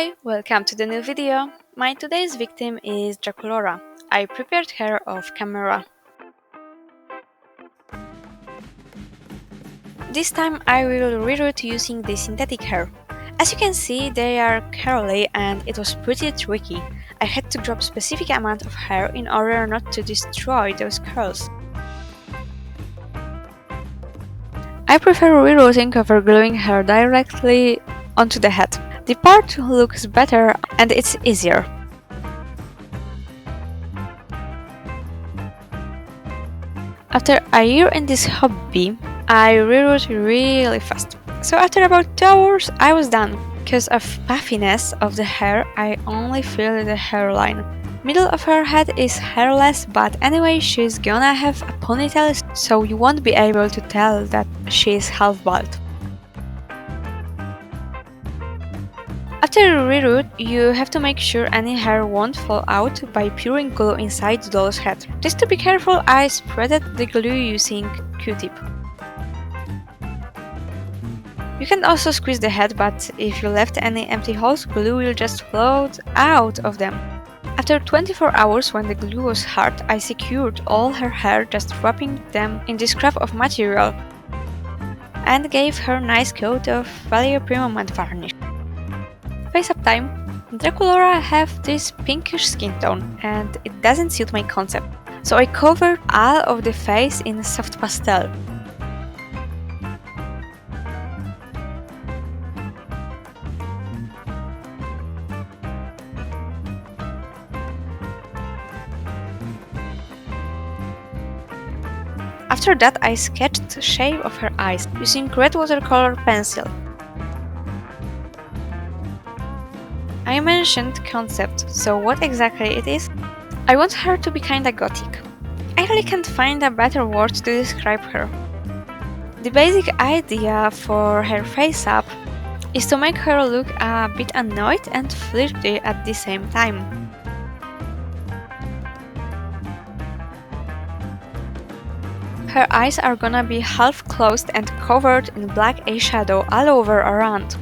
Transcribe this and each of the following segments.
Hi, welcome to the new video. My today's victim is Draculaura. I prepared her off camera. This time I will reroute using the synthetic hair. As you can see, they are curly and it was pretty tricky. I had to drop specific amount of hair in order not to destroy those curls. I prefer rerouting over gluing hair directly onto the head. The part looks better and it's easier. After a year in this hobby, I reroute really fast. So after about 2 hours, I was done. Because of puffiness of the hair, I only feel the hairline. Middle of her head is hairless, but anyway she's gonna have a ponytail, so you won't be able to tell that she is half bald. After reroute, you have to make sure any hair won't fall out by pouring glue inside the doll's head. Just to be careful, I spreaded the glue using Q-tip. You can also squeeze the head, but if you left any empty holes, glue will just float out of them. After 24 hours, when the glue was hard, I secured all her hair just wrapping them in this scrap of material and gave her a nice coat of Vallejo Premium Matte Varnish. Face-up time. Draculaura have this pinkish skin tone and it doesn't suit my concept, so I covered all of the face in soft pastel. After that, I sketched the shape of her eyes using red watercolor pencil. I mentioned concept, so what exactly it is? I want her to be kinda gothic. I really can't find a better word to describe her. The basic idea for her face-up is to make her look a bit annoyed and flirty at the same time. Her eyes are gonna be half closed and covered in black eyeshadow all over around.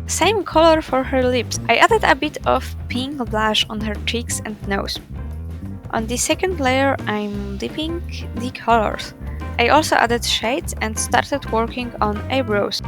Same color for her lips. I added a bit of pink blush on her cheeks and nose. On the second layer, I'm dipping the colors. I also added shades and started working on eyebrows.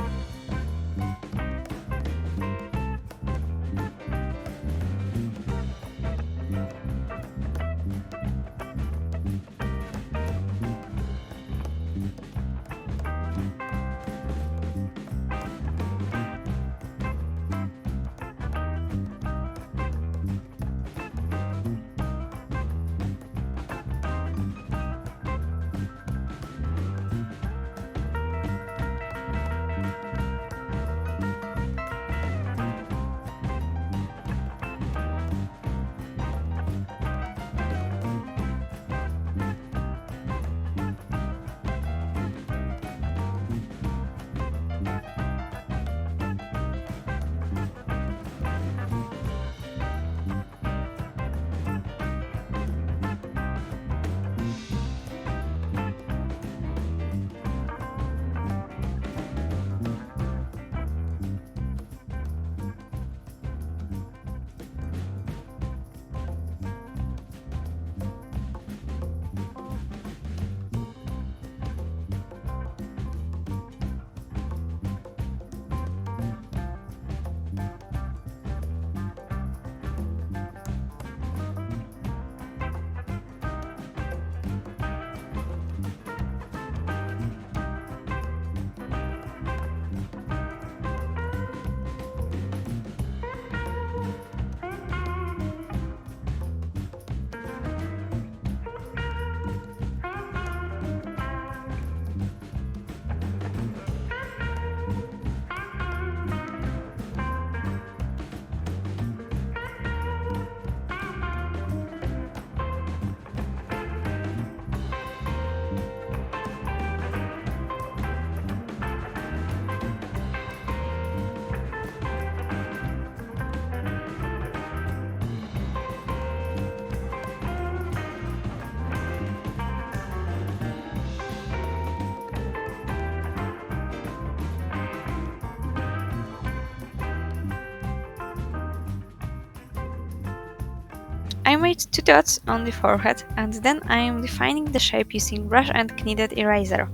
I made 2 dots on the forehead and then I am defining the shape using brush and kneaded eraser.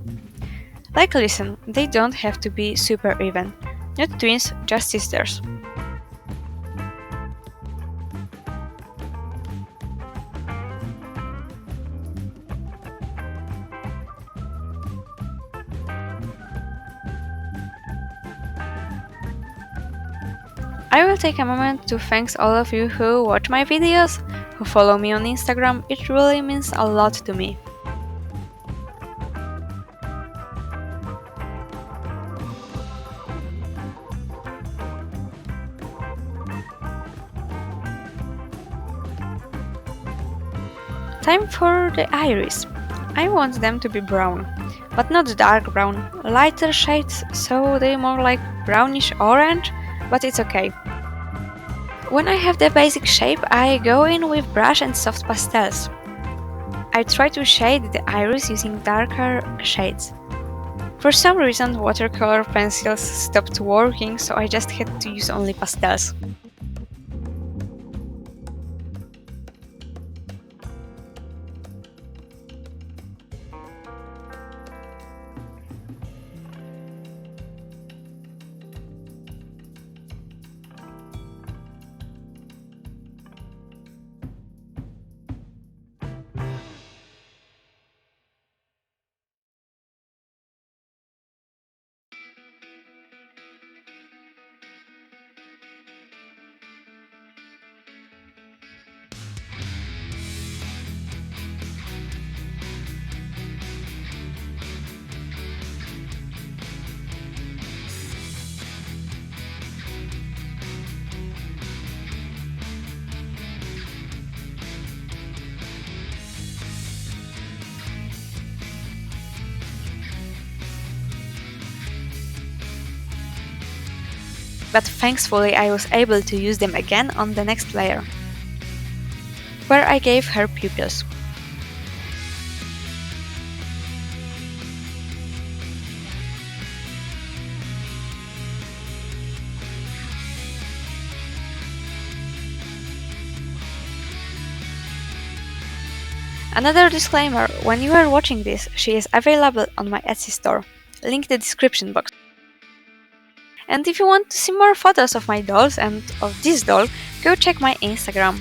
Like listen, they don't have to be super even. Not twins, just sisters. I will take a moment to thank all of you who watch my videos, who follow me on Instagram. It really means a lot to me. Time for the iris. I want them to be brown, but not dark brown, lighter shades, so they're more like brownish orange, but it's okay. When I have the basic shape, I go in with brush and soft pastels. I try to shade the iris using darker shades. For some reason, watercolor pencils stopped working, so I just had to use only pastels. But thankfully I was able to use them again on the next layer, where I gave her pupils. Another disclaimer, when you are watching this, she is available on my Etsy store, link in the description box. And if you want to see more photos of my dolls and of this doll, go check my Instagram.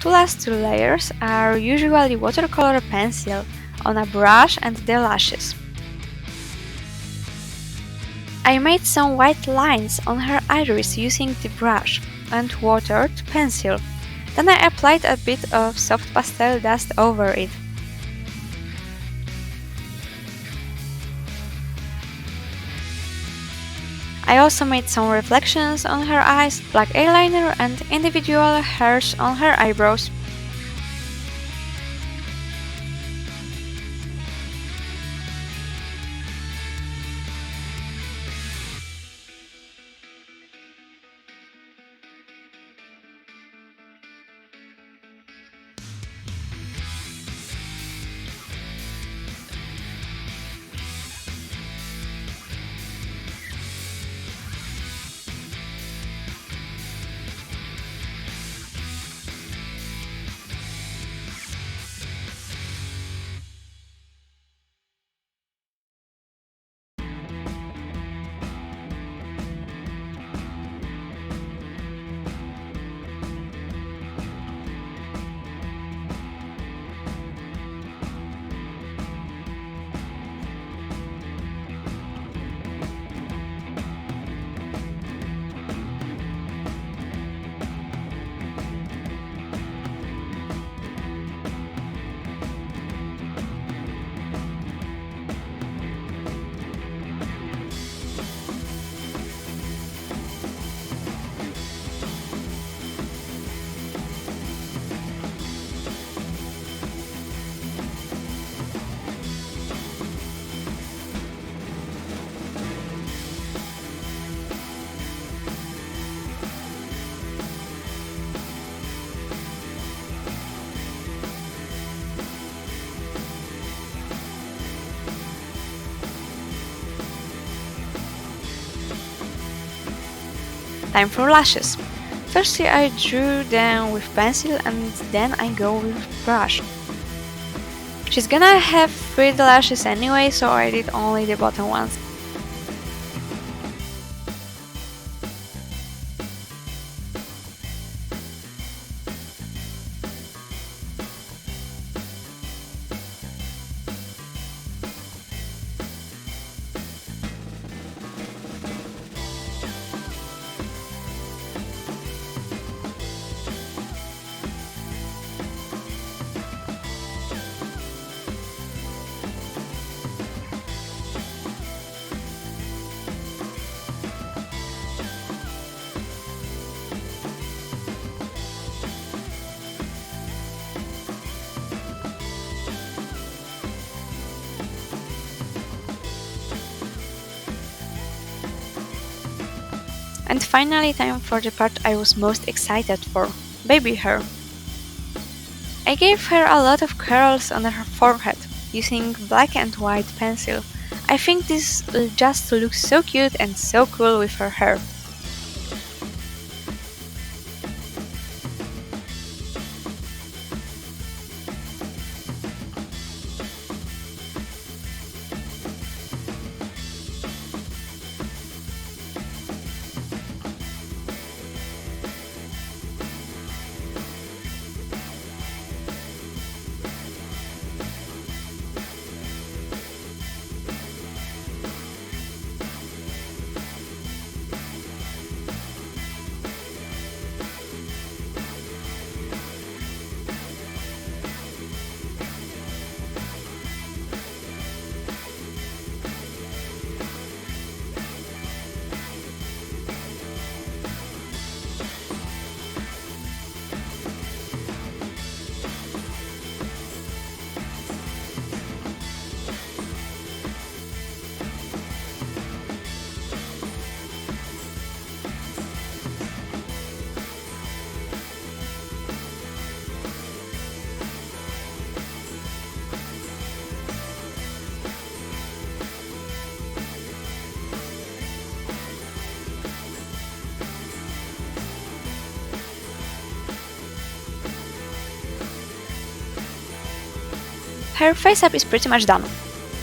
The last 2 layers are usually watercolor pencil on a brush and the lashes. I made some white lines on her iris using the brush and watered pencil. Then I applied a bit of soft pastel dust over it. I also made some reflections on her eyes, black eyeliner and individual hairs on her eyebrows. Time for lashes. Firstly I drew them with pencil and then I go with brush. She's gonna have 3 lashes anyway, so I did only the bottom ones. And finally time for the part I was most excited for, baby hair. I gave her a lot of curls on her forehead, using black and white pencil. I think this just looks so cute and so cool with her hair. Her face up is pretty much done,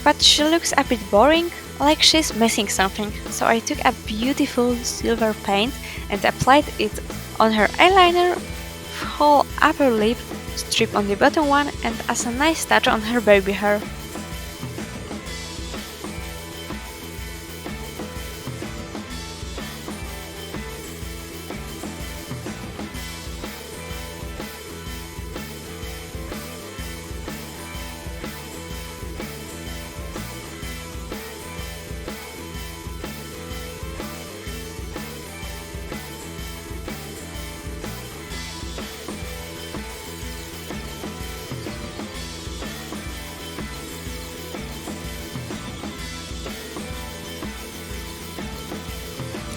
but she looks a bit boring, like she's missing something, so I took a beautiful silver paint and applied it on her eyeliner, whole upper lip, strip on the bottom one, and as a nice touch on her baby hair.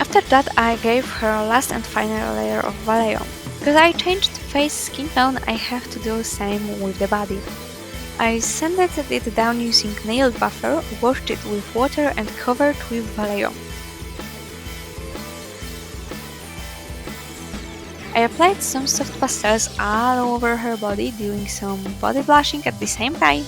After that I gave her last and final layer of Vallejo. Because I changed face skin tone, I have to do the same with the body. I sanded it down using nail buffer, washed it with water and covered with Vallejo. I applied some soft pastels all over her body, doing some body blushing at the same time.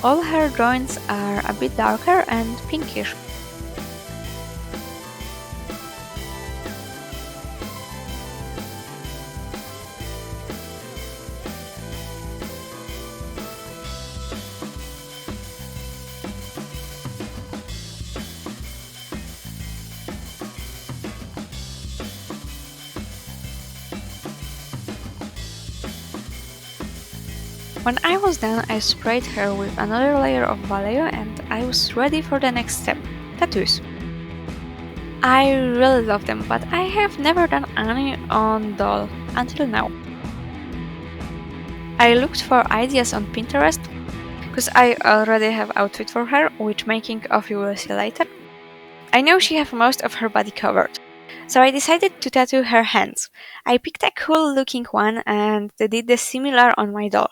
All her drawings are a bit darker and pinkish. When I was done, I sprayed her with another layer of Vallejo and I was ready for the next step, tattoos. I really love them, but I have never done any on doll. until now. I looked for ideas on Pinterest, because I already have outfit for her, which making of you will see later. I know she have most of her body covered, so I decided to tattoo her hands. I picked a cool looking one and did the similar on my doll.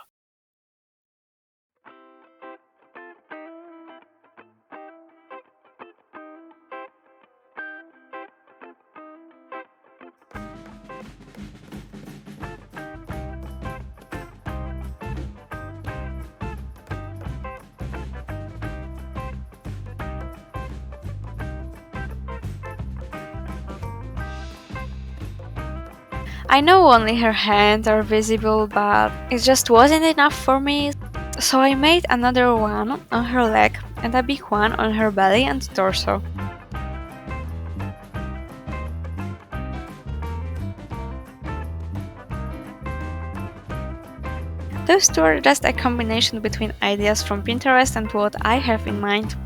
I know only her hands are visible, but it just wasn't enough for me, so I made another one on her leg and a big one on her belly and torso. Those two are just a combination between ideas from Pinterest and what I have in mind.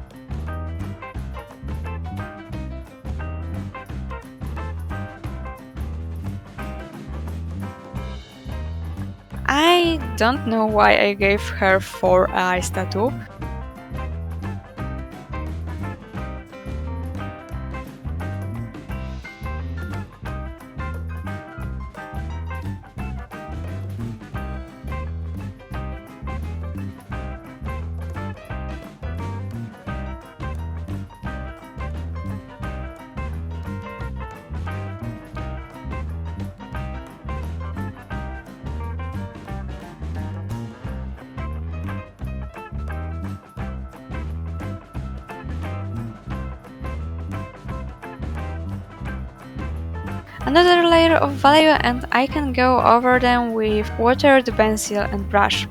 I don't know why I gave her 4 eyes tattoo. Another layer of Vallejo and I can go over them with watered pencil and brush.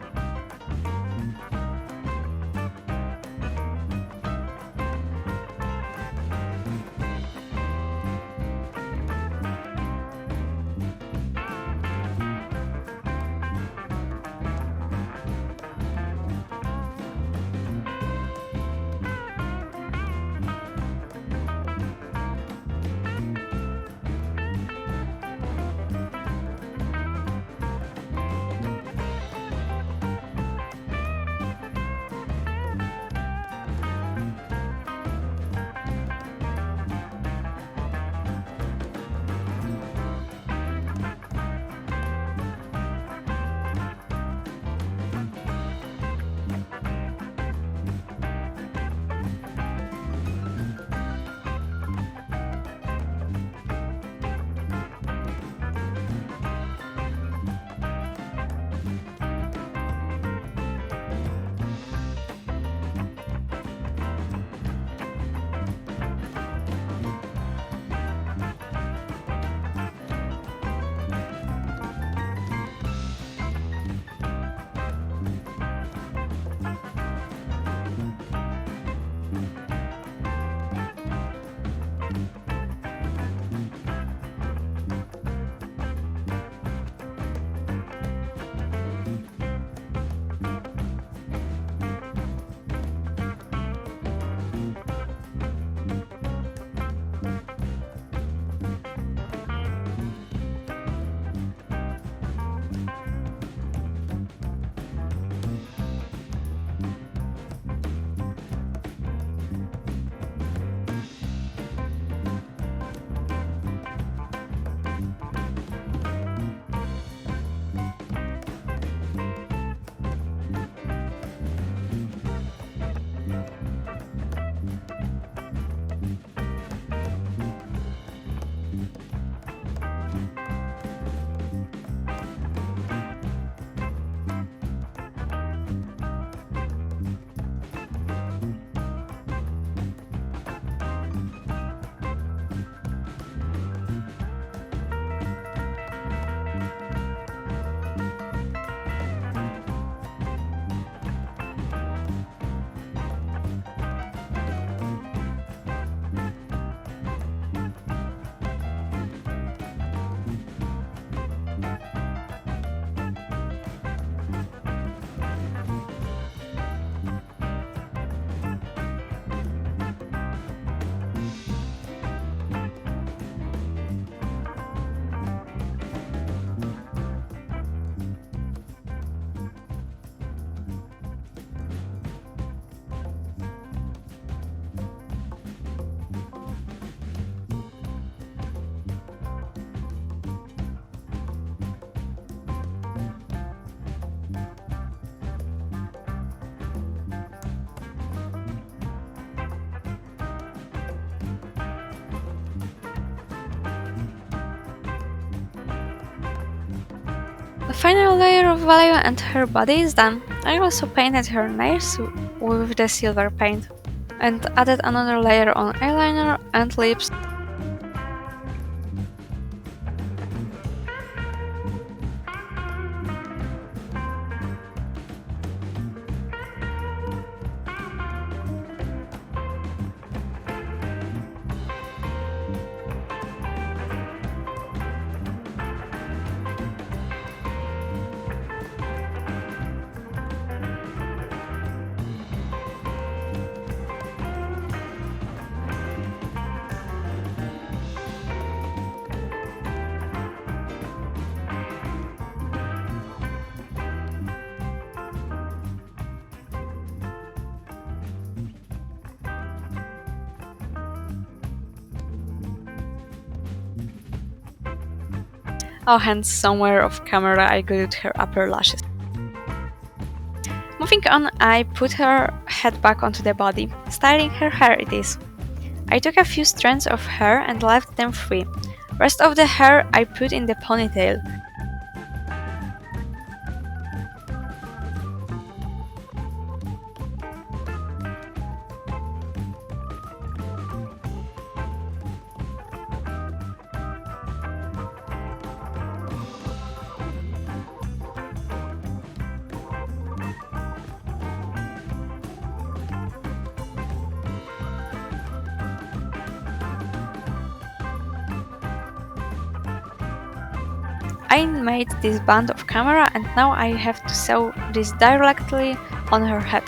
The final layer of Vallejo and her body is done. I also painted her nails with the silver paint and added another layer on eyeliner and lips. Oh, and somewhere off camera I glued her upper lashes. Moving on, I put her head back onto the body. Styling her hair it is. I took a few strands of hair and left them free. Rest of the hair I put in the ponytail. I made this band of camera and now I have to sew this directly on her head.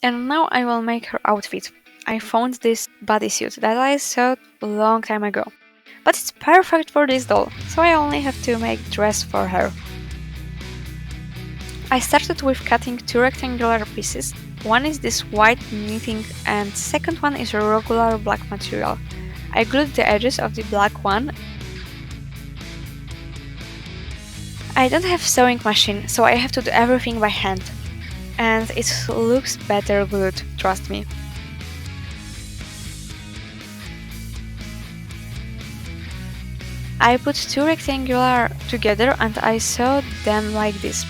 And now I will make her outfit. I found this bodysuit that I saw a long time ago. But it's perfect for this doll, so I only have to make dress for her. I started with cutting two rectangular pieces. One is this white knitting and second one is a regular black material. I glued the edges of the black one. I don't have sewing machine, so I have to do everything by hand. And it looks better glued, trust me. I put two rectangular together and I sewed them like this.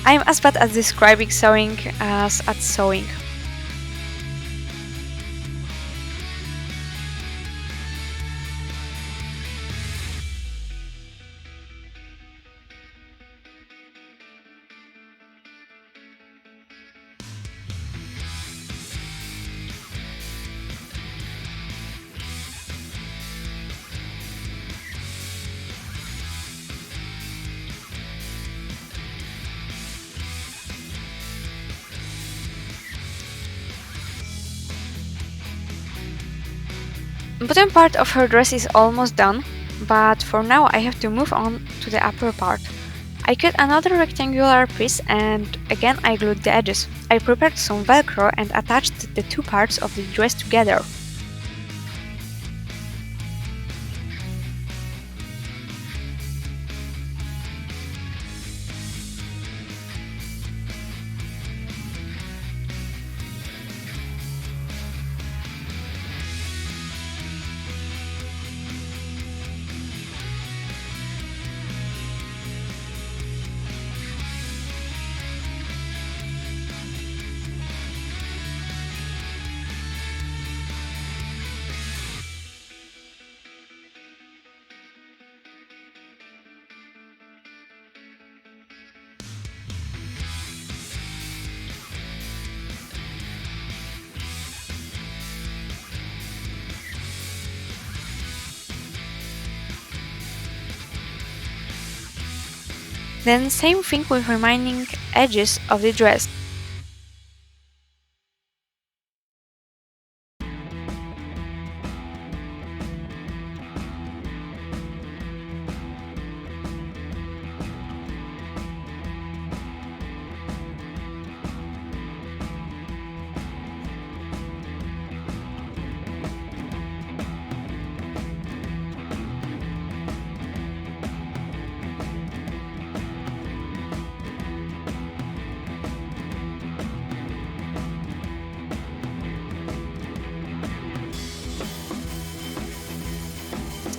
I'm as bad at describing sewing as at sewing. The bottom part of her dress is almost done, but for now I have to move on to the upper part. I cut another rectangular piece and again I glued the edges. I prepared some velcro and attached the two parts of the dress together. Then same thing with remaining edges of the dress.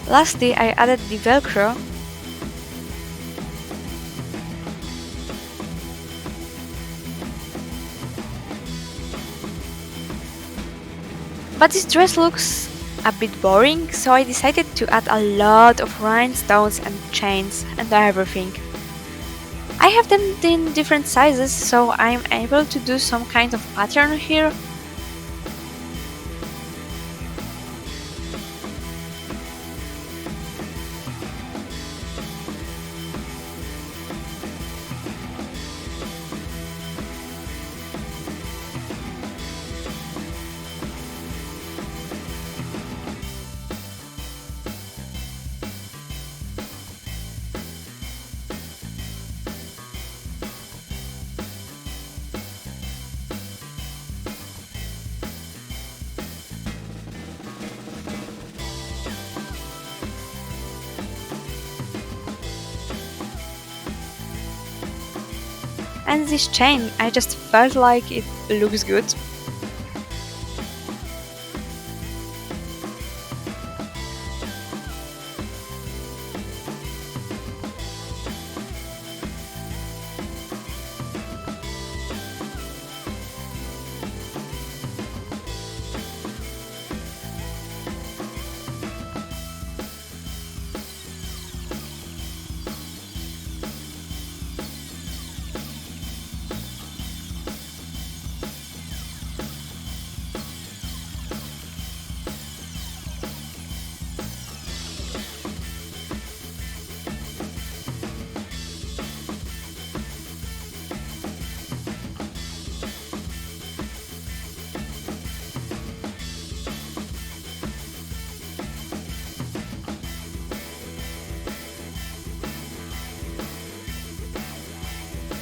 Lastly, I added the Velcro but this dress looks a bit boring, so I decided to add a lot of rhinestones and chains and everything. I have them in different sizes, so I'm able to do some kind of pattern here. And this chain, I just felt like it looks good.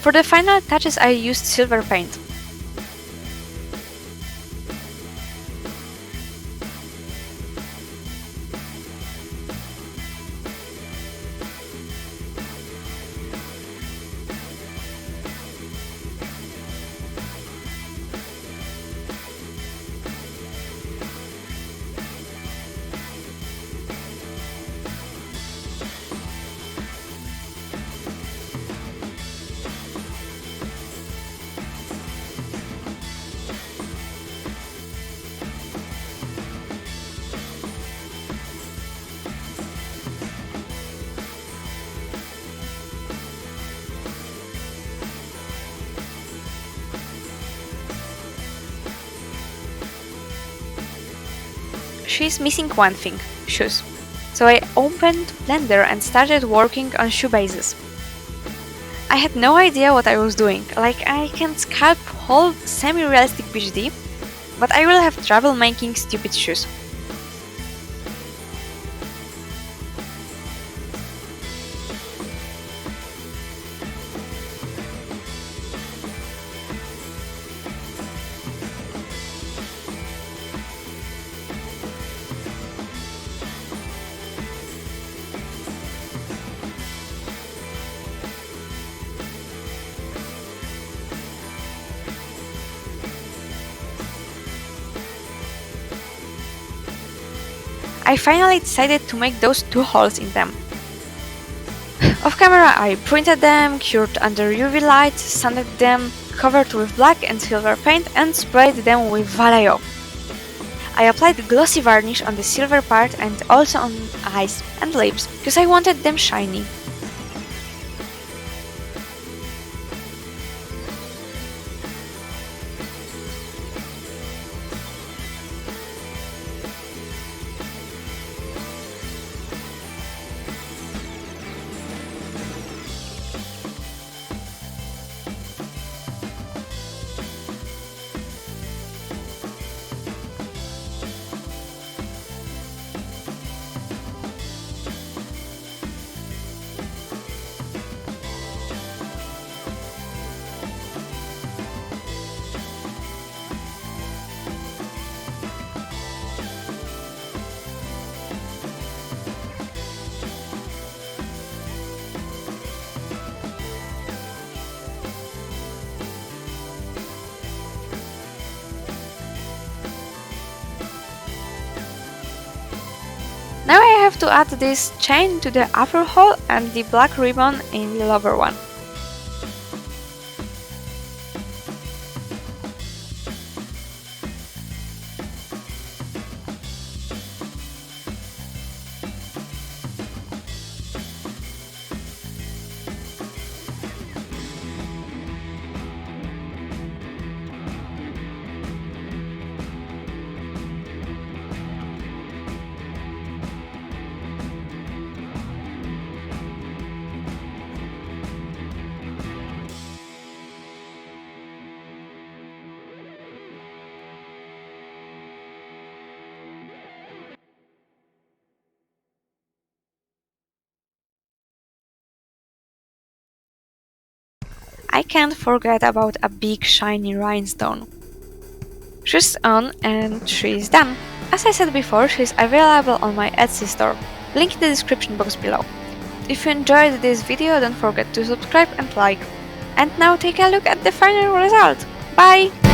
For the final touches I used silver paint. She's missing one thing, shoes. So I opened Blender and started working on shoe bases. I had no idea what I was doing, like I can sculpt whole semi-realistic BGD, but I will have trouble making stupid shoes. I finally decided to make those two holes in them. Off camera I printed them, cured under UV light, sanded them, covered with black and silver paint and sprayed them with Vallejo. I applied glossy varnish on the silver part and also on eyes and lips, because I wanted them shiny. have to add this chain to the upper hole and the black ribbon in the lower one. I can't forget about a big shiny rhinestone. She's on and she's done. As I said before, she's available on my Etsy store, link in the description box below. If you enjoyed this video, don't forget to subscribe and like. And now take a look at the final result. Bye!